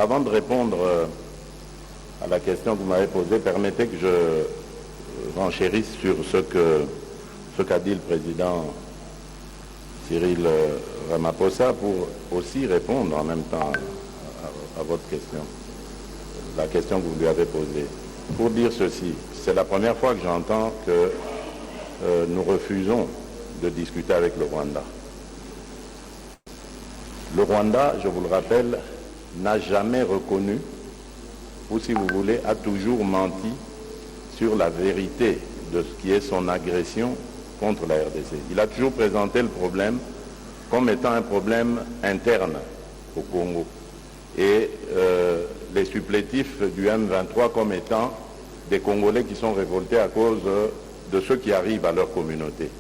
Avant de répondre à la question que vous m'avez posée, permettez que je renchérisse sur ce qu'a dit le président Cyril Ramaphosa pour aussi répondre en même temps à votre question, la question que vous lui avez posée. Pour dire ceci, c'est la première fois que j'entends que nous refusons de discuter avec le Rwanda. Le Rwanda, je vous le rappelle, n'a jamais reconnu, ou si vous voulez, a toujours menti sur la vérité de ce qui est son agression contre la RDC. Il a toujours présenté le problème comme étant un problème interne au Congo et les supplétifs du M23 comme étant des Congolais qui sont révoltés à cause de ce qui arrive à leur communauté.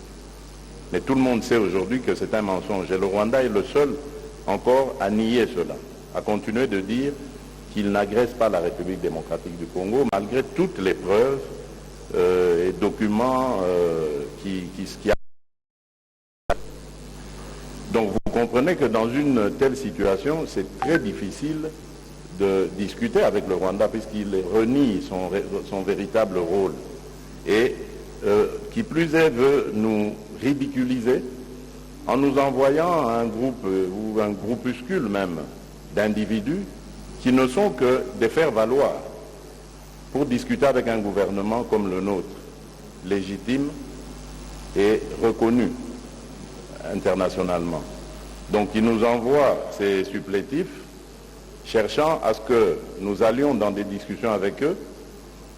Mais tout le monde sait aujourd'hui que c'est un mensonge et le Rwanda est le seul encore à nier cela, à continuer de dire qu'il n'agresse pas la République démocratique du Congo malgré toutes les preuves et documents qui Donc vous comprenez que dans une telle situation, c'est très difficile de discuter avec le Rwanda puisqu'il renie son véritable rôle et qui plus est veut nous ridiculiser en nous envoyant un groupe ou un groupuscule même d'individus qui ne sont que des faire-valoir pour discuter avec un gouvernement comme le nôtre, légitime et reconnu internationalement. Donc ils nous envoient ces supplétifs cherchant à ce que nous allions dans des discussions avec eux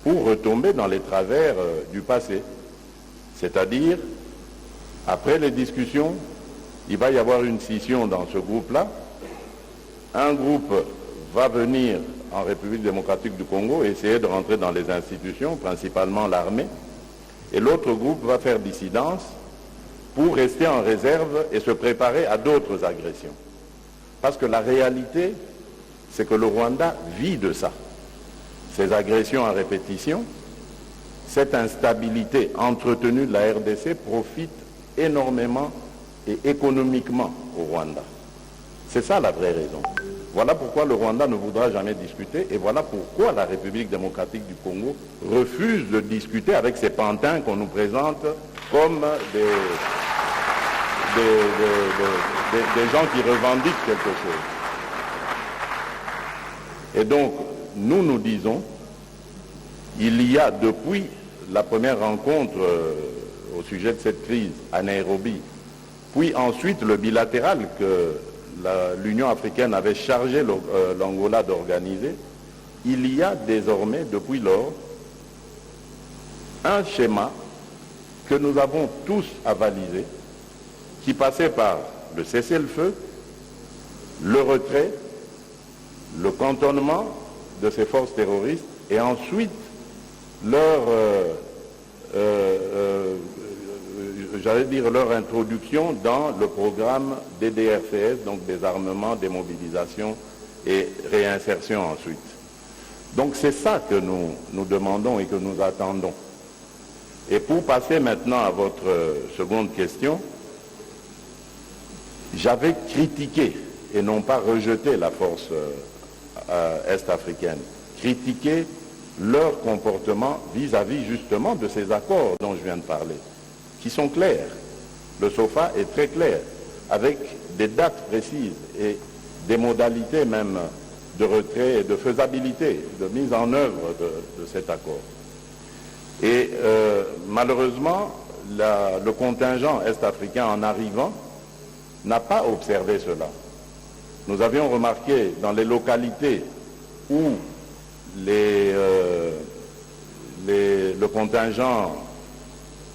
pour retomber dans les travers du passé. C'est-à-dire, après les discussions, il va y avoir une scission dans ce groupe-là. Un groupe va venir en République démocratique du Congo et essayer de rentrer dans les institutions, principalement l'armée, et l'autre groupe va faire dissidence pour rester en réserve et se préparer à d'autres agressions. Parce que la réalité, c'est que le Rwanda vit de ça. Ces agressions à répétition, cette instabilité entretenue de la RDC profite énormément et économiquement au Rwanda. C'est ça la vraie raison. Voilà pourquoi le Rwanda ne voudra jamais discuter et voilà pourquoi la République démocratique du Congo refuse de discuter avec ces pantins qu'on nous présente comme des gens qui revendiquent quelque chose. Et donc, nous disons, il y a depuis la première rencontre au sujet de cette crise à Nairobi, puis ensuite le bilatéral que l'Union africaine avait chargé l'Angola d'organiser, il y a désormais, depuis lors, un schéma que nous avons tous avalisé, qui passait par le cessez-le-feu, le retrait, le cantonnement de ces forces terroristes et ensuite leur introduction dans le programme DDRCS, donc des armements, démobilisation et réinsertion ensuite. Donc c'est ça que nous demandons et que nous attendons. Et pour passer maintenant à votre seconde question, j'avais critiqué et non pas rejeté la force est-africaine, critiqué leur comportement vis-à-vis justement de ces accords dont je viens de parler, qui sont clairs. Le SOFA est très clair, avec des dates précises et des modalités même de retrait et de faisabilité, de mise en œuvre de cet accord. Et malheureusement, le contingent est-africain en arrivant n'a pas observé cela. Nous avions remarqué dans les localités où le contingent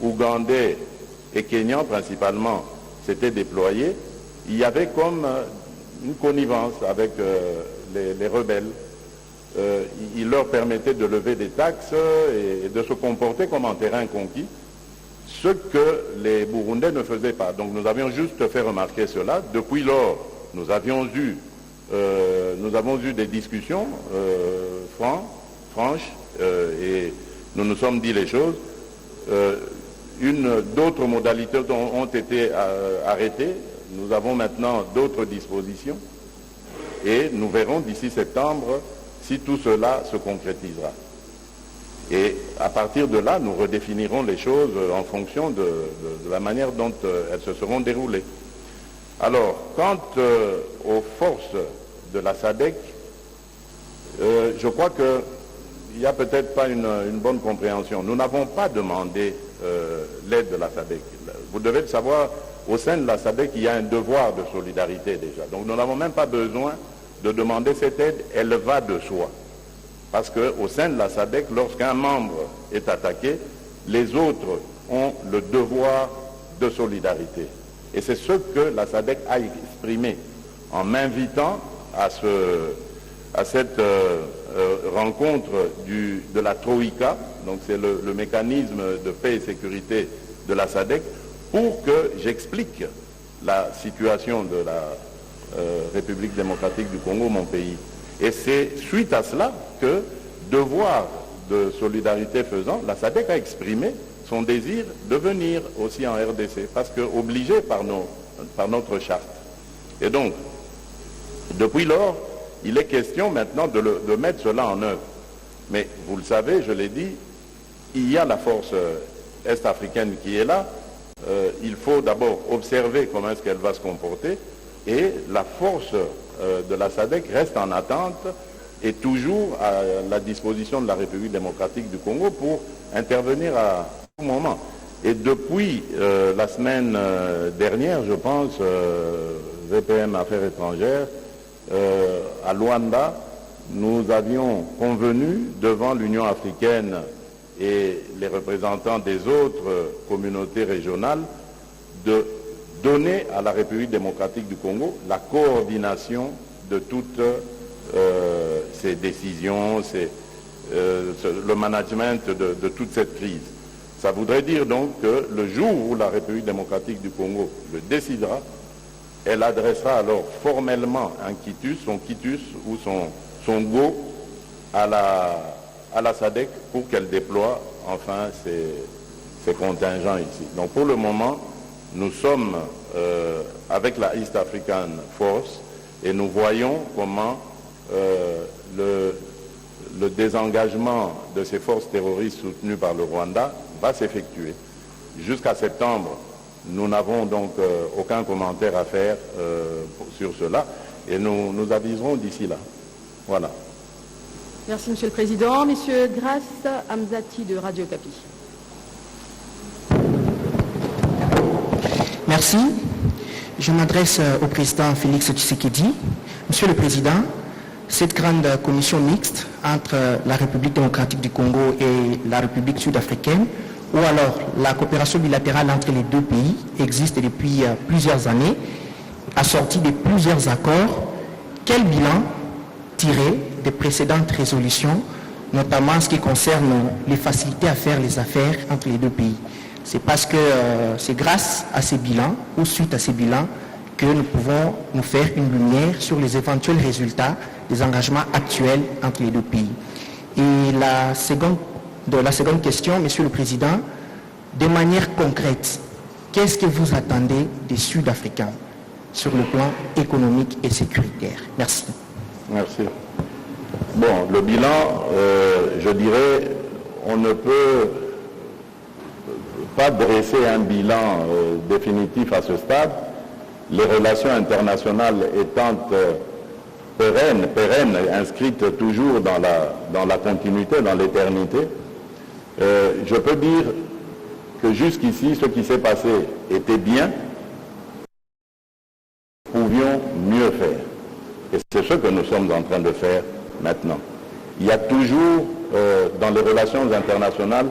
ougandais et kenyan principalement s'était déployé, il y avait comme une connivence avec les rebelles. Il leur permettait de lever des taxes et de se comporter comme en terrain conquis, ce que les Burundais ne faisaient pas. Donc nous avions juste fait remarquer cela. Depuis lors, nous avons eu des discussions franches et nous nous sommes dit les choses. D'autres modalités ont été arrêtées. Nous avons maintenant d'autres dispositions et nous verrons d'ici septembre si tout cela se concrétisera. Et à partir de là, nous redéfinirons les choses en fonction de la manière dont elles se seront déroulées. Alors, quant aux forces de la SADC, je crois qu'il n'y a peut-être pas une bonne compréhension. Nous n'avons pas demandé l'aide de la SADC. Vous devez le savoir, au sein de la SADC, il y a un devoir de solidarité déjà. Donc nous n'avons même pas besoin de demander cette aide, elle va de soi. Parce qu'au sein de la SADC, lorsqu'un membre est attaqué, les autres ont le devoir de solidarité. Et c'est ce que la SADC a exprimé en m'invitant à cette rencontre de la Troïka, donc c'est le mécanisme de paix et sécurité de la SADC, pour que j'explique la situation de la République démocratique du Congo, mon pays. Et c'est suite à cela que, devoir de solidarité faisant, la SADC a exprimé son désir de venir aussi en RDC, parce qu'obligé par notre charte. Et donc, depuis lors, il est question maintenant de mettre cela en œuvre. Mais vous le savez, je l'ai dit, il y a la force est-africaine qui est là. Il faut d'abord observer comment est-ce qu'elle va se comporter. Et la force de la SADC reste en attente et toujours à la disposition de la République démocratique du Congo pour intervenir à tout moment. Et depuis la semaine dernière, je pense, VPM Affaires étrangères, à Luanda, nous avions convenu devant l'Union africaine et les représentants des autres communautés régionales de donner à la République démocratique du Congo la coordination de toutes ces décisions, le management de toute cette crise. Ça voudrait dire donc que le jour où la République démocratique du Congo le décidera, elle adressera alors formellement son quitus ou son go à la SADC pour qu'elle déploie enfin ses contingents ici. Donc pour le moment, nous sommes avec la East African Force et nous voyons comment le désengagement de ces forces terroristes soutenues par le Rwanda va s'effectuer. Jusqu'à septembre, nous n'avons donc aucun commentaire à faire sur cela et nous aviserons d'ici là. Voilà. Merci Monsieur le Président. Monsieur Grace Amzati de Radio Okapi. Merci. Je m'adresse au Président Félix Tshisekedi. Monsieur le Président, cette grande commission mixte entre la République démocratique du Congo et la République sud-africaine, ou alors la coopération bilatérale entre les deux pays, existe depuis plusieurs années, assortie de plusieurs accords. Quel bilan tirer des précédentes résolutions, notamment en ce qui concerne les facilités à faire les affaires entre les deux pays? C'est parce que c'est grâce à ces bilans, ou suite à ces bilans, que nous pouvons nous faire une lumière sur les éventuels résultats des engagements actuels entre les deux pays. Et la seconde question, Monsieur le Président, de manière concrète, qu'est-ce que vous attendez des Sud-Africains sur le plan économique et sécuritaire? Merci. Merci. Bon, le bilan, je dirais, on ne peut pas dresser un bilan définitif à ce stade. Les relations internationales étant pérennes, inscrites toujours dans la continuité, dans l'éternité, je peux dire que jusqu'ici, ce qui s'est passé était bien, nous pouvions mieux faire. Et c'est ce que nous sommes en train de faire maintenant. Il y a toujours, dans les relations internationales,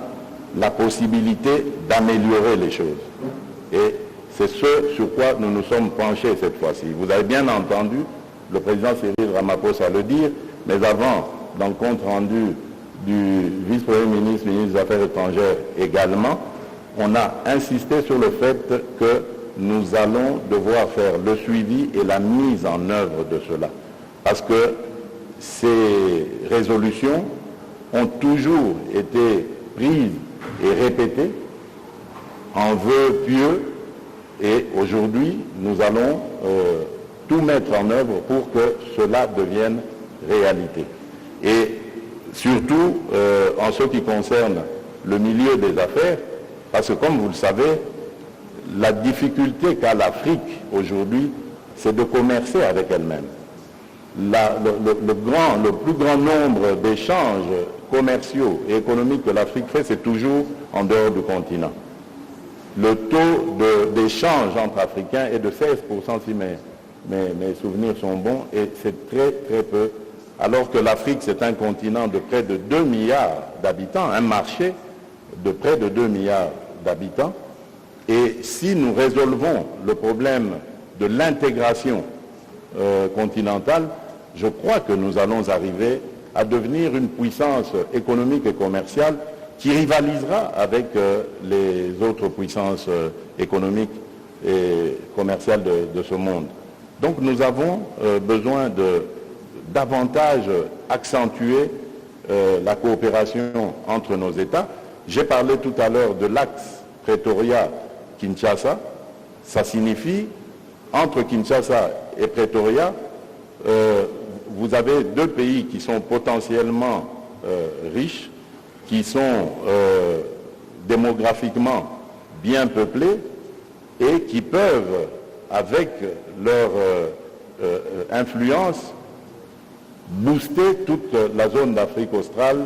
la possibilité d'améliorer les choses. Et c'est ce sur quoi nous nous sommes penchés cette fois-ci. Vous avez bien entendu le président Cyril Ramaphosa le dire, mais avant, dans le compte rendu du vice-premier ministre, ministre des Affaires étrangères également, on a insisté sur le fait que nous allons devoir faire le suivi et la mise en œuvre de cela. Parce que ces résolutions ont toujours été prises et répétées en vœux pieux, et aujourd'hui nous allons tout mettre en œuvre pour que cela devienne réalité. Et surtout en ce qui concerne le milieu des affaires, parce que comme vous le savez, la difficulté qu'a l'Afrique aujourd'hui, c'est de commercer avec elle-même. Le plus grand nombre d'échanges commerciaux et économiques que l'Afrique fait, c'est toujours en dehors du continent. Le taux d'échange entre Africains est de 16%, si mes souvenirs sont bons, et c'est très très peu, alors que l'Afrique, c'est un continent de près de 2 milliards d'habitants, un marché de près de 2 milliards d'habitants. Et si nous résolvons le problème de l'intégration continentale, je crois que nous allons arriver à devenir une puissance économique et commerciale qui rivalisera avec les autres puissances économiques et commerciales de ce monde. Donc nous avons besoin de davantage accentuer la coopération entre nos États. J'ai parlé tout à l'heure de l'axe Pretoria-Kinshasa. Ça signifie, entre Kinshasa et Pretoria, vous avez deux pays qui sont potentiellement riches, qui sont démographiquement bien peuplés et qui peuvent, avec leur influence, booster toute la zone d'Afrique australe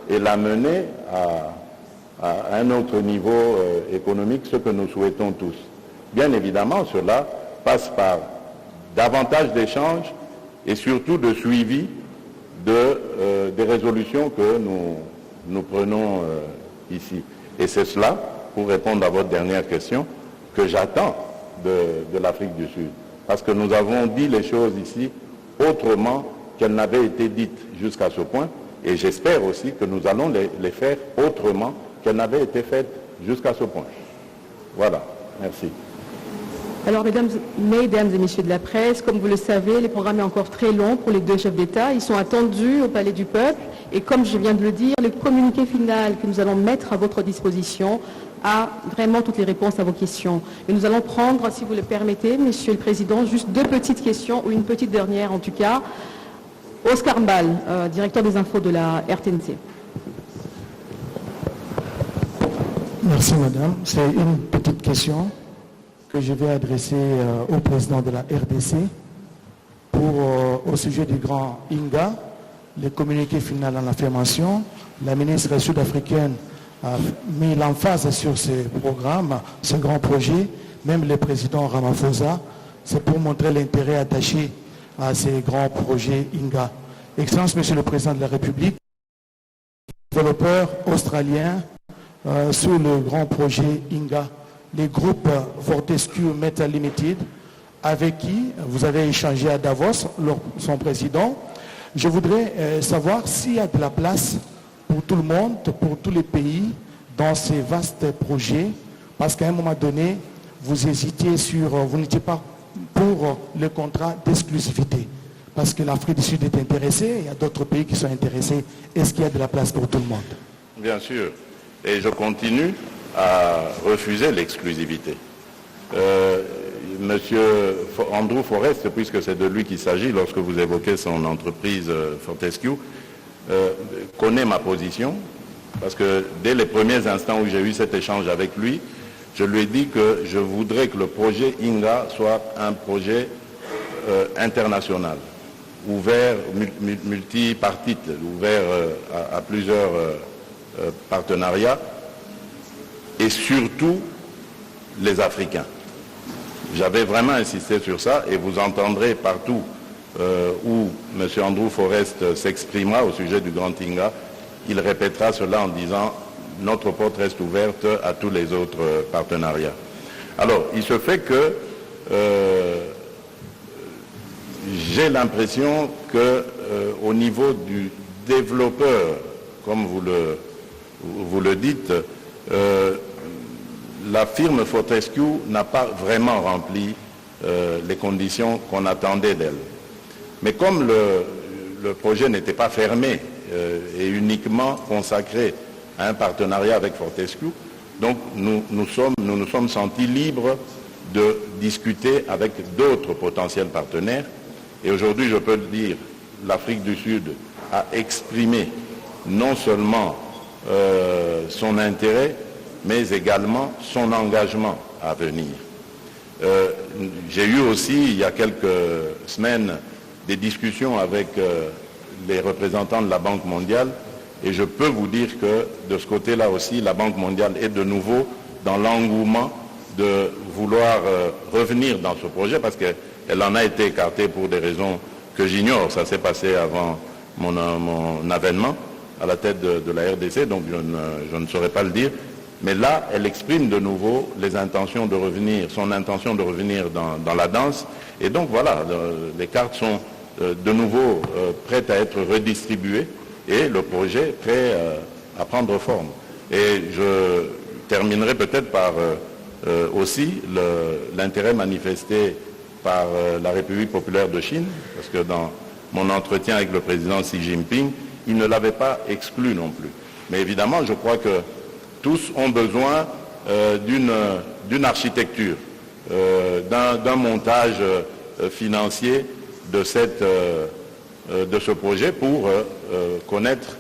et la mener à un autre niveau économique, ce que nous souhaitons tous. Bien évidemment, cela passe par davantage d'échanges et surtout de suivi des résolutions que nous prenons ici. Et c'est cela, pour répondre à votre dernière question, que j'attends de l'Afrique du Sud. Parce que nous avons dit les choses ici autrement qu'elles n'avaient été dites jusqu'à ce point, et j'espère aussi que nous allons les faire autrement qu'elles n'avaient été faites jusqu'à ce point. Voilà, merci. Alors, mesdames et messieurs de la presse, comme vous le savez, le programme est encore très long pour les deux chefs d'État. Ils sont attendus au Palais du Peuple. Et comme je viens de le dire, le communiqué final que nous allons mettre à votre disposition a vraiment toutes les réponses à vos questions. Et nous allons prendre, si vous le permettez, Monsieur le Président, juste deux petites questions, ou une petite dernière en tout cas. Oscar Mbal, directeur des infos de la RTNC. Merci madame. C'est une petite question que je vais adresser au président de la RDC au sujet du grand Inga, le communiqué final en affirmation. La ministre sud-africaine a mis l'emphase sur ce programme, ce grand projet, même le président Ramaphosa, c'est pour montrer l'intérêt attaché à ces grands projets Inga. Excellence, Monsieur le Président de la République, développeur australien sous le grand projet Inga, les groupes Fortescue Metal Limited, avec qui vous avez échangé à Davos, son président. Je voudrais savoir s'il y a de la place pour tout le monde, pour tous les pays, dans ces vastes projets, parce qu'à un moment donné, vous hésitiez vous n'étiez pas pour le contrat d'exclusivité, parce que l'Afrique du Sud est intéressée, il y a d'autres pays qui sont intéressés. Est-ce qu'il y a de la place pour tout le monde? Bien sûr, et je continue à refuser l'exclusivité. Monsieur Andrew Forrest, puisque c'est de lui qu'il s'agit lorsque vous évoquez son entreprise Fortescue, connaît ma position, parce que dès les premiers instants où j'ai eu cet échange avec lui, je lui ai dit que je voudrais que le projet Inga soit un projet international, ouvert, multipartite, ouvert à plusieurs partenariats, et surtout les Africains. J'avais vraiment insisté sur ça, et vous entendrez partout où M. Andrew Forrest s'exprimera au sujet du Grand Inga, il répétera cela en disant « notre porte reste ouverte à tous les autres partenariats ». Alors, il se fait que j'ai l'impression qu'au niveau du développeur, comme vous le dites, la firme Fortescue n'a pas vraiment rempli les conditions qu'on attendait d'elle. Mais comme le projet n'était pas fermé et uniquement consacré à un partenariat avec Fortescue, donc nous nous sommes sentis libres de discuter avec d'autres potentiels partenaires. Et aujourd'hui, je peux le dire, l'Afrique du Sud a exprimé non seulement son intérêt, mais également son engagement à venir. J'ai eu aussi, il y a quelques semaines, des discussions avec les représentants de la Banque mondiale, et je peux vous dire que de ce côté-là aussi, la Banque mondiale est de nouveau dans l'engouement de vouloir revenir dans ce projet, parce qu'elle en a été écartée pour des raisons que j'ignore. Ça s'est passé avant mon avènement à la tête de la RDC, donc je ne saurais pas le dire. Mais là, elle exprime de nouveau les intentions de revenir, son intention de revenir dans la danse. Et donc voilà, les cartes sont de nouveau prêtes à être redistribuées et le projet prêt à prendre forme. Et je terminerai peut-être par aussi l'intérêt manifesté par la République populaire de Chine, parce que dans mon entretien avec le président Xi Jinping, il ne l'avait pas exclu non plus. Mais évidemment, je crois que tous ont besoin d'une architecture, d'un montage financier de ce projet pour connaître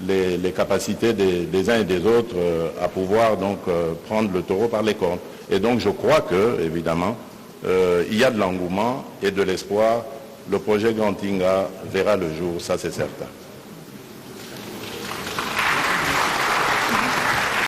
les capacités des uns et des autres à pouvoir donc prendre le taureau par les cornes. Et donc je crois que, évidemment, il y a de l'engouement et de l'espoir. Le projet Grand Inga verra le jour, ça c'est certain.